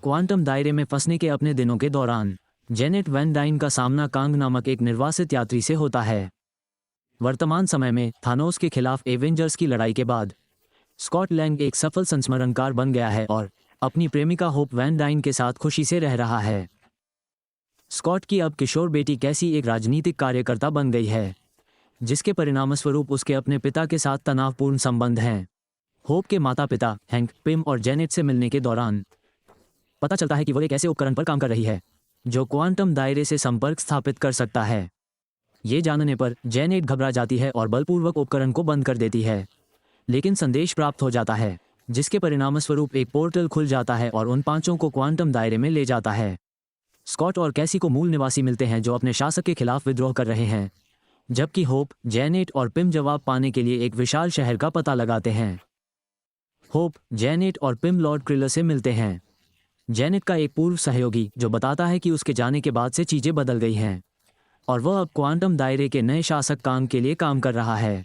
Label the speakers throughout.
Speaker 1: Quantum दायरे में फंसने के अपने दिनों के दौरान जेनेट वैन डाइन का सामना कांग नामक एक निर्वासित यात्री से होता है। वर्तमान समय में थानोस के खिलाफ एवेंजर्स की लड़ाई के बाद स्कॉट लैंग एक सफल संस्मरणकार बन गया है और अपनी प्रेमिका होप वैन डाइन के साथ खुशी से रह रहा है। स्कॉट की अब किशोर बेटी कैसी एक राजनीतिक कार्यकर्ता बन गई है, जिसके परिणामस्वरूप उसके अपने पिता के साथ तनावपूर्ण संबंध हैं। होप के माता पिता हैंक, पिम और जेनेट से मिलने के दौरान पता चलता है कि वो एक ऐसे उपकरण पर काम कर रही है जो क्वांटम दायरे से संपर्क स्थापित कर सकता है। ये जानने पर जेनेट घबरा जाती है और बलपूर्वक उपकरण को बंद कर देती है, लेकिन संदेश प्राप्त हो जाता है, जिसके परिणामस्वरूप एक पोर्टल खुल जाता है और उन पांचों को क्वांटम दायरे में ले जाता है। स्कॉट और कैसी को मूल निवासी मिलते हैं जो अपने शासक के खिलाफ विद्रोह कर रहे हैं, जबकि होप, जेनेट और पिम जवाब पाने के लिए एक विशाल शहर का पता लगाते हैं। होप, जेनेट और पिम लॉर्ड क्रिलर से मिलते हैं। जेनेट का एक पूर्व सहयोगी जो बताता है कि उसके जाने के बाद से चीजें बदल गई हैं और वह अब क्वांटम दायरे के नए शासक कांग के लिए काम कर रहा है।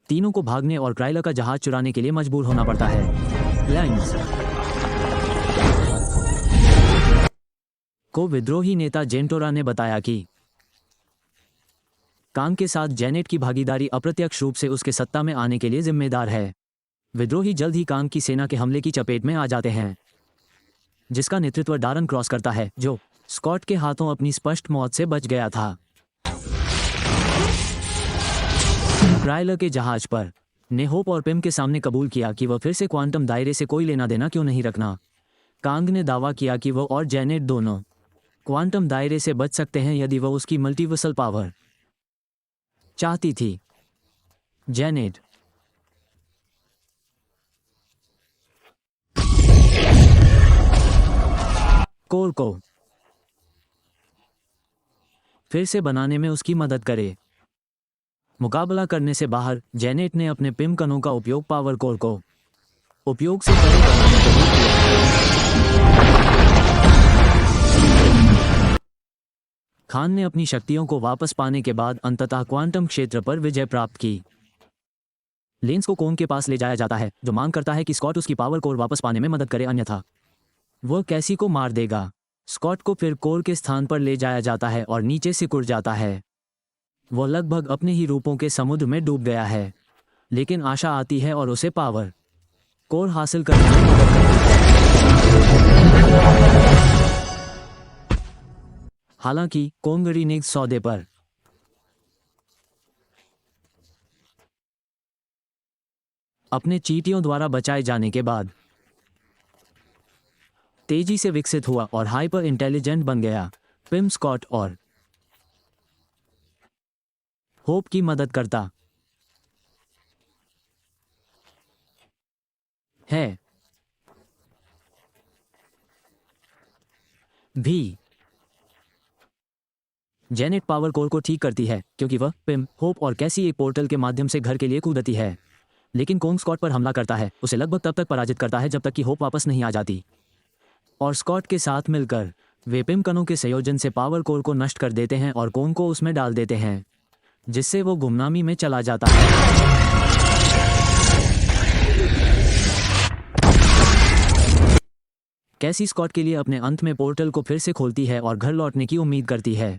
Speaker 1: तीनों को भागने और क्राइलर का जहाज चुराने के लिए मजबूर होना पड़ता है। लैंग्स को विद्रोही नेता जेंटोरा ने बताया कि कांग के साथ जेनेट की भागीदारी अप्रत्यक्ष रूप से उसके सत्ता में आने के लिए जिम्मेदार है। विद्रोही जल्द ही कांग की सेना के हमले की चपेट में आ जाते हैं, जिसका नेतृत्व डारन क्रॉस करता है, जो स्कॉट के हाथों अपनी स्पष्ट मौत से बच गया था। क्राइलर के जहाज पर ने होप और पिम के सामने कबूल किया कि वह फिर से क्वांटम दायरे से कोई लेना देना क्यों नहीं रखना। कांग ने दावा किया कि वह और जेनेट दोनों क्वांटम दायरे से बच सकते हैं यदि वह उसकी मल्टीवर्सल पावर चाहती थी। जेनेट कोर को फिर से बनाने में उसकी मदद करे। मुकाबला करने से बाहर जेनेट ने अपने पिम कणों का उपयोग पावर कोर को उपयोग से परे बनाने के लिए किया। खान ने अपनी शक्तियों को वापस पाने के बाद अंततः क्वांटम क्षेत्र पर विजय प्राप्त की। लेंस को कोंग के पास ले जाया जाता है, जो मांग करता है कि स्कॉट उसकी पावर कोर वापस पाने में मदद करे, अन्यथा वह कैसी को मार देगा। स्कॉट को फिर कोर के स्थान पर ले जाया जाता है और नीचे सिकुड़ जाता है। वह लगभग अपने ही रूपों के समुद्र में डूब गया है, लेकिन आशा आती है और उसे पावर कोर हासिल करने में मदद करती है। हालांकि कोंग रीनेग्स सौदे पर अपने चींटियों द्वारा बचाए जाने के बाद तेजी से विकसित हुआ और हाइपर इंटेलिजेंट बन गया। पिम स्कॉट और होप की मदद करता है भी। जेनेट पावर कोर को ठीक करती है क्योंकि वह पिम, होप और कैसी एक पोर्टल के माध्यम से घर के लिए कूदती है, लेकिन कोंग स्कॉट पर हमला करता है, उसे लगभग तब तक पराजित करता है जब तक कि होप वापस नहीं आ जाती, और स्कॉट के साथ मिलकर वे पिम कणों के संयोजन से पावर कोर को नष्ट कर देते हैं और कोंग को उसमें डाल देते हैं, जिससे वो गुमनामी में चला जाता है। कैसी स्कॉट के लिए अपने अंत में पोर्टल को फिर से खोलती है और घर लौटने की उम्मीद करती है।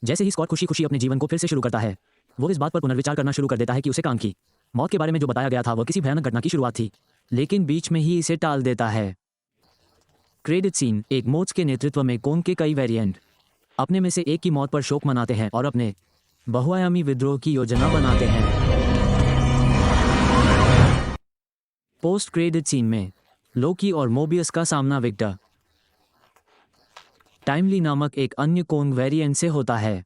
Speaker 1: जैसे ही स्कॉट खुशी खुशी अपने जीवन को फिर से शुरू करता है, वो इस बात पर पुनर्विचार करना शुरू कर देता है कि उसे कांग की मौत के बारे में जो बताया गया था वह किसी भयानक घटना की शुरुआत थी, लेकिन बीच में ही इसे टाल देता है। Credit scene. एक मोड्स के नेतृत्व में कोंग के कई वेरिएंट अपने में से एक की मौत पर शोक मनाते हैं और अपने बहुआयामी विद्रोह की योजना बनाते हैं। पोस्ट क्रेडिट सीन में लोकी और मोबियस का सामना विक्टर टाइमली नामक एक अन्य कोंग वेरिएंट से होता है।